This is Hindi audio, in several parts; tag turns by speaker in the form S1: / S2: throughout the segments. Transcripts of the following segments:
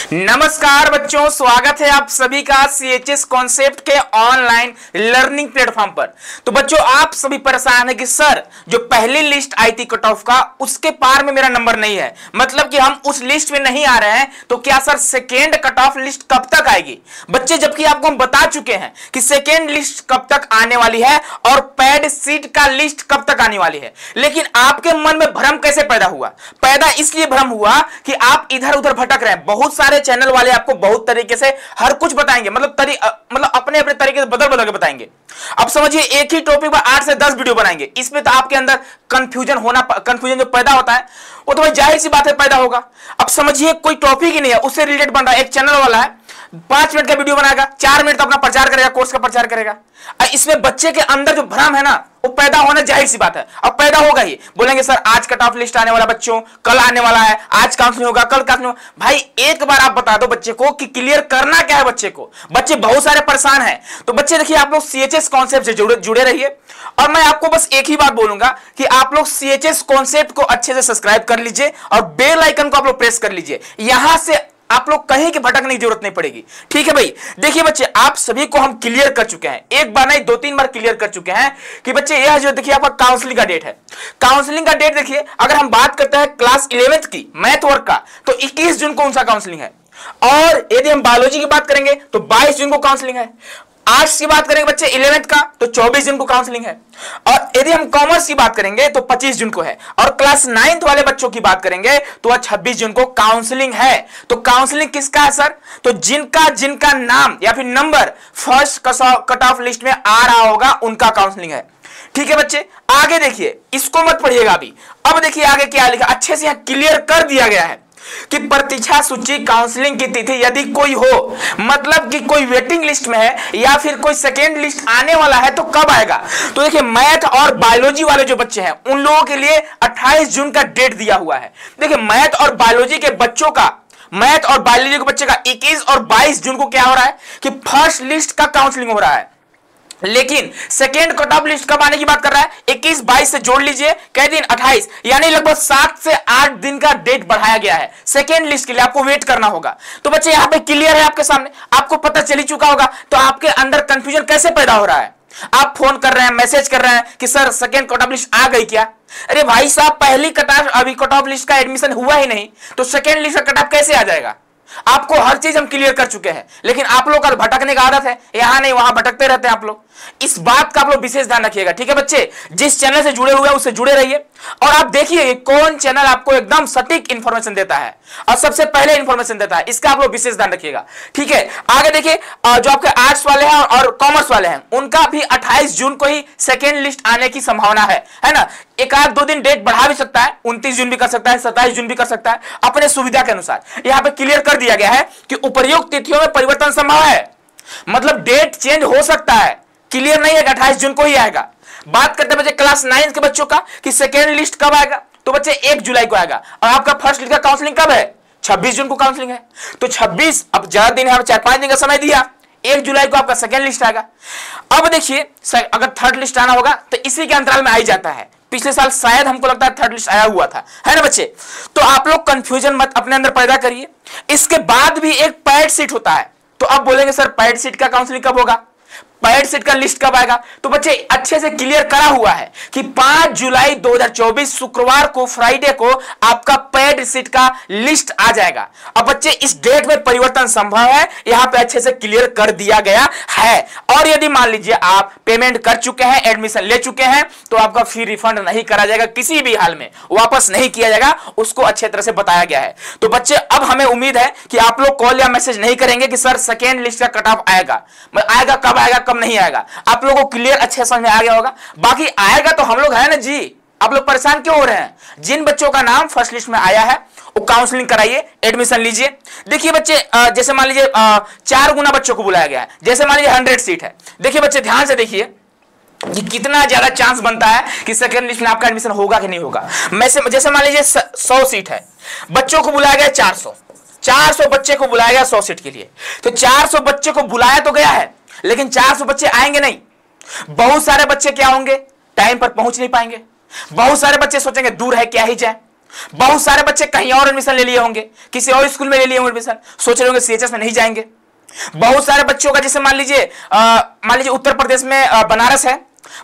S1: नमस्कार बच्चों, स्वागत है आप सभी का सीएचएस कॉन्सेप्ट के ऑनलाइन लर्निंग प्लेटफॉर्म पर। तो बच्चों, आप सभी परेशान है कि सर जो पहली लिस्ट आई थी कट ऑफ का, उसके पार में मेरा नंबर नहीं है, मतलब कि हम उस लिस्ट में नहीं आ रहे हैं। तो क्या sir second cut off list कब तक आएगी? बच्चे, जबकि आपको हम बता चुके हैं कि सेकेंड लिस्ट कब तक आने वाली है और पैड सीट का लिस्ट कब तक आने वाली है, लेकिन आपके मन में भ्रम कैसे पैदा हुआ? पैदा इसलिए भ्रम हुआ कि आप इधर उधर भटक रहे हैं। बहुत सारे चैनल वाले आपको बहुत तरीके से हर कुछ बताएंगे, मतलब अपने अपने तरीके से बदल बदल के बताएंगे। अब समझिए, एक ही टॉपिक पर 8 से 10 वीडियो बनाएंगे, इसमें तो आपके अंदर कंफ्यूजन जो पैदा होता है वो तो भाई जाहिर सी बात है पैदा होगा। अब समझिए, कोई टॉपिक ही नहीं है, उससे रिलेटेड बन रहा है। एक चैनल वाला है 5 मिनट का वीडियो बनाएगा, 4 मिनट तो अपना प्रचार करेगा, कोर्स का प्रचार करेगा। इसमें बच्चे के अंदर जो भ्रम है ना, वो पैदा होना जाहिर सी बात है। अब पैदा होगा ही, बोलेंगे सर आज कट ऑफ लिस्ट आने वाला, बच्चों कल आने वाला है, आज काउंसलिंग होगा, कल काउंसलिंग होगा। भाई एक बार आप बता दो बच्चे को कि क्लियर करना क्या है बच्चे को। बच्चे बहुत सारे परेशान हैं। तो बच्चे देखिए, आप लोग सीएचएस कॉन्सेप्ट से जुड़े रहिए, और मैं आपको बस एक ही बात बोलूंगा कि आप लोग सीएचएस कॉन्सेप्ट को अच्छे से सब्सक्राइब कर लीजिए और बेल आइकन को आप लोग प्रेस कर लीजिए। यहां से आप लोग कहीं की भटकने की जरूरत नहीं पड़ेगी। ठीक है भाई? देखिए बच्चे, आप सभी को हम क्लियर कर चुके हैं, एक बार नहीं 2-3 बार क्लियर कर चुके हैं कि बच्चे यह जो देखिए आपका काउंसलिंग का डेट है। काउंसलिंग का डेट देखिए, अगर हम बात करते हैं क्लास 11th की मैथ वर्क का, तो 21 जून को उनका काउंसलिंग है। और यदि हम बायोलॉजी की बात करेंगे तो 22 जून को काउंसलिंग है। आर्ट्स की बात करेंगे बच्चे 11th का, तो 24 जून को काउंसलिंग है। और यदि हम कॉमर्स की बात करेंगे तो 25 जून को है। और क्लास 9th वाले बच्चों की बात करेंगे तो 26 जून को काउंसलिंग है। तो काउंसलिंग किसका है सर? तो जिनका नाम या फिर number first cut off list में आ रहा होगा, उनका काउंसलिंग है। ठीक है बच्चे, आगे देखिए, इसको मत पढ़िएगा अभी। अब देखिए आगे क्या लिखा, अच्छे से यहां क्लियर कर दिया गया है कि प्रतीक्षा सूची काउंसलिंग की तिथि यदि कोई हो, मतलब कि कोई वेटिंग लिस्ट में है या फिर कोई सेकेंड लिस्ट आने वाला है, तो कब आएगा? तो देखिए, मैथ और बायोलॉजी वाले जो बच्चे हैं उन लोगों के लिए 28 जून का डेट दिया हुआ है। देखिए, मैथ और बायोलॉजी के बच्चे का 21 और 22 जून को क्या हो रहा है कि फर्स्ट लिस्ट का काउंसलिंग हो रहा है। लेकिन सेकेंड कट ऑफ लिस्ट कब आने की बात कर रहा है? 21-22 से जोड़ लीजिए, कै दिन? 28, यानी लगभग 7 से 8 दिन का डेट बढ़ाया गया है। सेकेंड लिस्ट के लिए आपको वेट करना होगा। तो बच्चे यहां पे क्लियर है आपके सामने, आपको पता चल ही चुका होगा। तो आपके अंदर कंफ्यूजन कैसे पैदा हो रहा है? आप फोन कर रहे हैं, मैसेज कर रहे हैं कि sir second cut off list आ गई क्या? अरे भाई साहब, पहली कट ऑफ लिस्ट का एडमिशन हुआ ही नहीं, तो सेकेंड लिस्ट का कट ऑफ कैसे आ जाएगा? आपको हर चीज हम क्लियर कर चुके हैं, लेकिन आप लोग का भटकने का आदत है, यहां नहीं वहां भटकते रहते हैं आप लोग। इस बात का आप लोग विशेष ध्यान रखिएगा। ठीक है बच्चे, जिस चैनल से जुड़े हुए हैं उससे जुड़े रहिए, और आप देखिए कौन चैनल आपको एकदम सटीक इंफॉर्मेशन देता है और सबसे पहले इंफॉर्मेशन देता है, इसका आप लोग विशेष ध्यान रखिएगा। ठीक है, आगे देखिए, जो आपके आर्ट्स वाले हैं और कॉमर्स वाले हैं, उनका भी 28 जून को ही सेकेंड लिस्ट आने की संभावना है ना? एक आध 2 दिन डेट बढ़ा भी सकता है, 29 जून भी कर सकता है, 27 जून भी कर सकता है, अपने सुविधा के अनुसार। यहां पे क्लियर कर दिया गया है कि उपर्युक्त तिथियों में परिवर्तन संभव है, मतलब डेट चेंज हो सकता है। क्लियर नहीं है कि 28 जून को ही आएगा। बात करते हैं बच्चे क्लास 9 के बच्चों का कि सेकेंड लिस्ट कब आएगा, तो बच्चे 1 जुलाई को आएगा। और आपका फर्स्ट लिस्ट का काउंसलिंग कब है? 26 जून को काउंसलिंग है। तो 26, अब ज्यादा दिन है, 4-5 दिन का समय दिया, 1 जुलाई को आपका सेकेंड लिस्ट आएगा। अब देखिए, अगर थर्ड लिस्ट आना होगा तो इसी के अंतराल में आ ही जाता है। पिछले साल शायद हमको लगता है थर्ड लिस्ट आया हुआ था, है ना बच्चे? तो आप लोग कंफ्यूजन मत अपने अंदर पैदा करिए। इसके बाद भी एक पैड सीट होता है। तो अब बोलेंगे सर पैड सीट का काउंसलिंग कब होगा, पैड सीट का लिस्ट कब आएगा? तो बच्चे अच्छे से क्लियर करा हुआ है कि 5 जुलाई 2024 शुक्रवार को, फ्राइडे को आपका पैड सीट का लिस्ट आ जाएगा। अब बच्चे इस डेट में परिवर्तन संभव है, यहां पे अच्छे से क्लियर कर दिया गया है। और यदि मान लीजिए आप पेमेंट कर चुके हैं, एडमिशन ले चुके हैं, तो आपका फी रिफंड नहीं करा जाएगा, किसी भी हाल में वापस नहीं किया जाएगा, उसको अच्छे तरह से बताया गया है। तो बच्चे अब हमें उम्मीद है कि आप लोग कॉल या मैसेज नहीं करेंगे कि सर सेकेंड लिस्ट का कट ऑफ आएगा, कब आएगा कब नहीं आएगा। आप लोगों को क्लियर अच्छे समझ में आ गया होगा। बाकी आएगा तो हम लोग है ना जी, आप लोग परेशान क्यों हो रहे हैं? जिन बच्चों का नाम फर्स्ट लिस्ट में आया है वो काउंसलिंग कराइए, एडमिशन लीजिए। देखिए बच्चे, जैसे मान लीजिए 4 गुना बच्चों को बुलाया गया है, जैसे मान लीजिए 100 सीट है। देखिए बच्चे, ध्यान से देखिए कि कितना ज्यादा चांस बनता है कि सेकेंड लिस्ट में आपका एडमिशन होगा कि नहीं होगा। जैसे मान लीजिए 100 सीट है, बच्चों को बुलाया गया 400 बच्चे को बुलाया गया 100 सीट के लिए। तो 400 बच्चे को बुलाया तो गया है, लेकिन 400 बच्चे आएंगे नहीं। बहुत सारे बच्चे क्या होंगे, टाइम पर पहुंच नहीं पाएंगे। बहुत सारे बच्चे सोचेंगे दूर है क्या ही जाए, बहुत सारे बच्चे कहीं और एडमिशन ले लिए होंगे, किसी और स्कूल में ले लिए होंगे एडमिशन, सोच रहे होंगे सीएचएस में नहीं जाएंगे। बहुत सारे बच्चों का जैसे मान लीजिए उत्तर प्रदेश में बनारस है,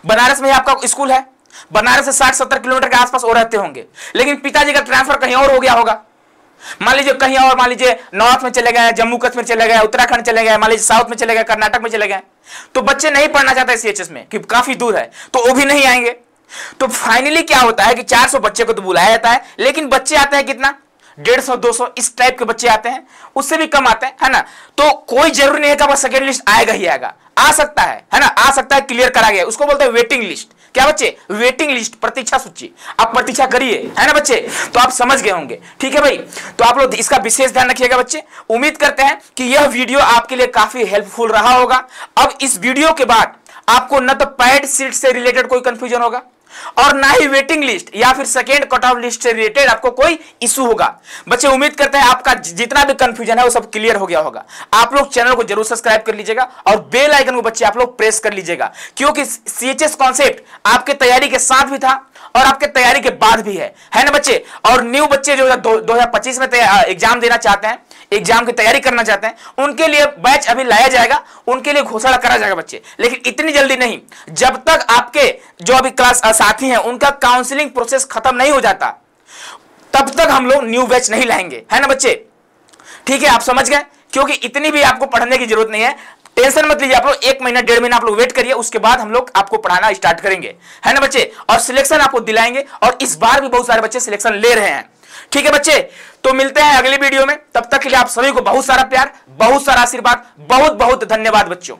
S1: बनारस में आपका स्कूल है, बनारस से 60-70 किलोमीटर के आसपास वो रहते होंगे, लेकिन पिताजी का ट्रांसफर कहीं और हो गया होगा। मान लीजिए कहीं और, मान लीजिए नॉर्थ में चले गए, जम्मू कश्मीर चले गए, उत्तराखंड चले गए, मान लीजिए साउथ में चले गए, कर्नाटक में चले गए, तो बच्चे नहीं पढ़ना चाहते सीएचएस में कि काफी दूर है, तो वो भी नहीं आएंगे। तो फाइनली क्या होता है कि 400 बच्चे को तो बुलाया जाता है, लेकिन बच्चे आते हैं कितना, 150-200 इस टाइप के बच्चे आते हैं, उससे भी कम आते हैं, है ना। तो कोई जरूरी नहीं है कि सेकेंड लिस्ट आएगा ही आएगा, आ सकता है ना, आ सकता है क्लियर करा गया, उसको बोलते हैं वेटिंग लिस्ट। क्या बच्चे, वेटिंग लिस्ट, प्रतीक्षा सूची, आप प्रतीक्षा करिए, है ना बच्चे। तो आप समझ गए होंगे, ठीक है भाई। तो आप लोग इसका विशेष ध्यान रखिएगा बच्चे। उम्मीद करते हैं कि यह वीडियो आपके लिए काफी हेल्पफुल रहा होगा। अब इस वीडियो के बाद आपको न तो पैड सीट से रिलेटेड कोई कंफ्यूजन होगा और ना ही वेटिंग लिस्ट या फिर सेकेंड कट ऑफ लिस्ट से रिलेटेड आपको कोई इशू होगा। बच्चे उम्मीद करते हैं आपका जितना भी कंफ्यूजन है वो सब क्लियर हो गया होगा। आप लोग चैनल को जरूर सब्सक्राइब कर लीजिएगा और बेल आइकन को बच्चे आप लोग प्रेस कर लीजिएगा, क्योंकि सीएचएस कॉन्सेप्ट आपके तैयारी के साथ भी था और आपके तैयारी के बाद भी है ना बच्चे। और न्यू बच्चे जो 2025 में एग्जाम देना चाहते हैं, एग्जाम की तैयारी करना चाहते हैं, उनके लिए बैच अभी लाया जाएगा, उनके लिए घोषणा करा जाएगा बच्चे, लेकिन इतनी जल्दी नहीं। जब तक आपके जो अभी क्लास साथी हैं उनका काउंसलिंग प्रोसेस खत्म नहीं हो जाता, तब तक हम लोग न्यू बैच नहीं लाएंगे, है ना बच्चे। ठीक है, आप समझ गए, क्योंकि इतनी भी आपको पढ़ने की जरूरत नहीं है, टेंशन मत लीजिए। आप लोग 1 महीना 1.5 महीना आप लोग वेट करिए, उसके बाद हम लोग आपको पढ़ाना स्टार्ट करेंगे, है ना बच्चे। और सिलेक्शन आपको दिलाएंगे, और इस बार भी बहुत सारे बच्चे सिलेक्शन ले रहे हैं। ठीक है बच्चे, तो मिलते हैं अगली वीडियो में, तब तक के लिए आप सभी को बहुत सारा प्यार, बहुत सारा आशीर्वाद, बहुत बहुत धन्यवाद बच्चों।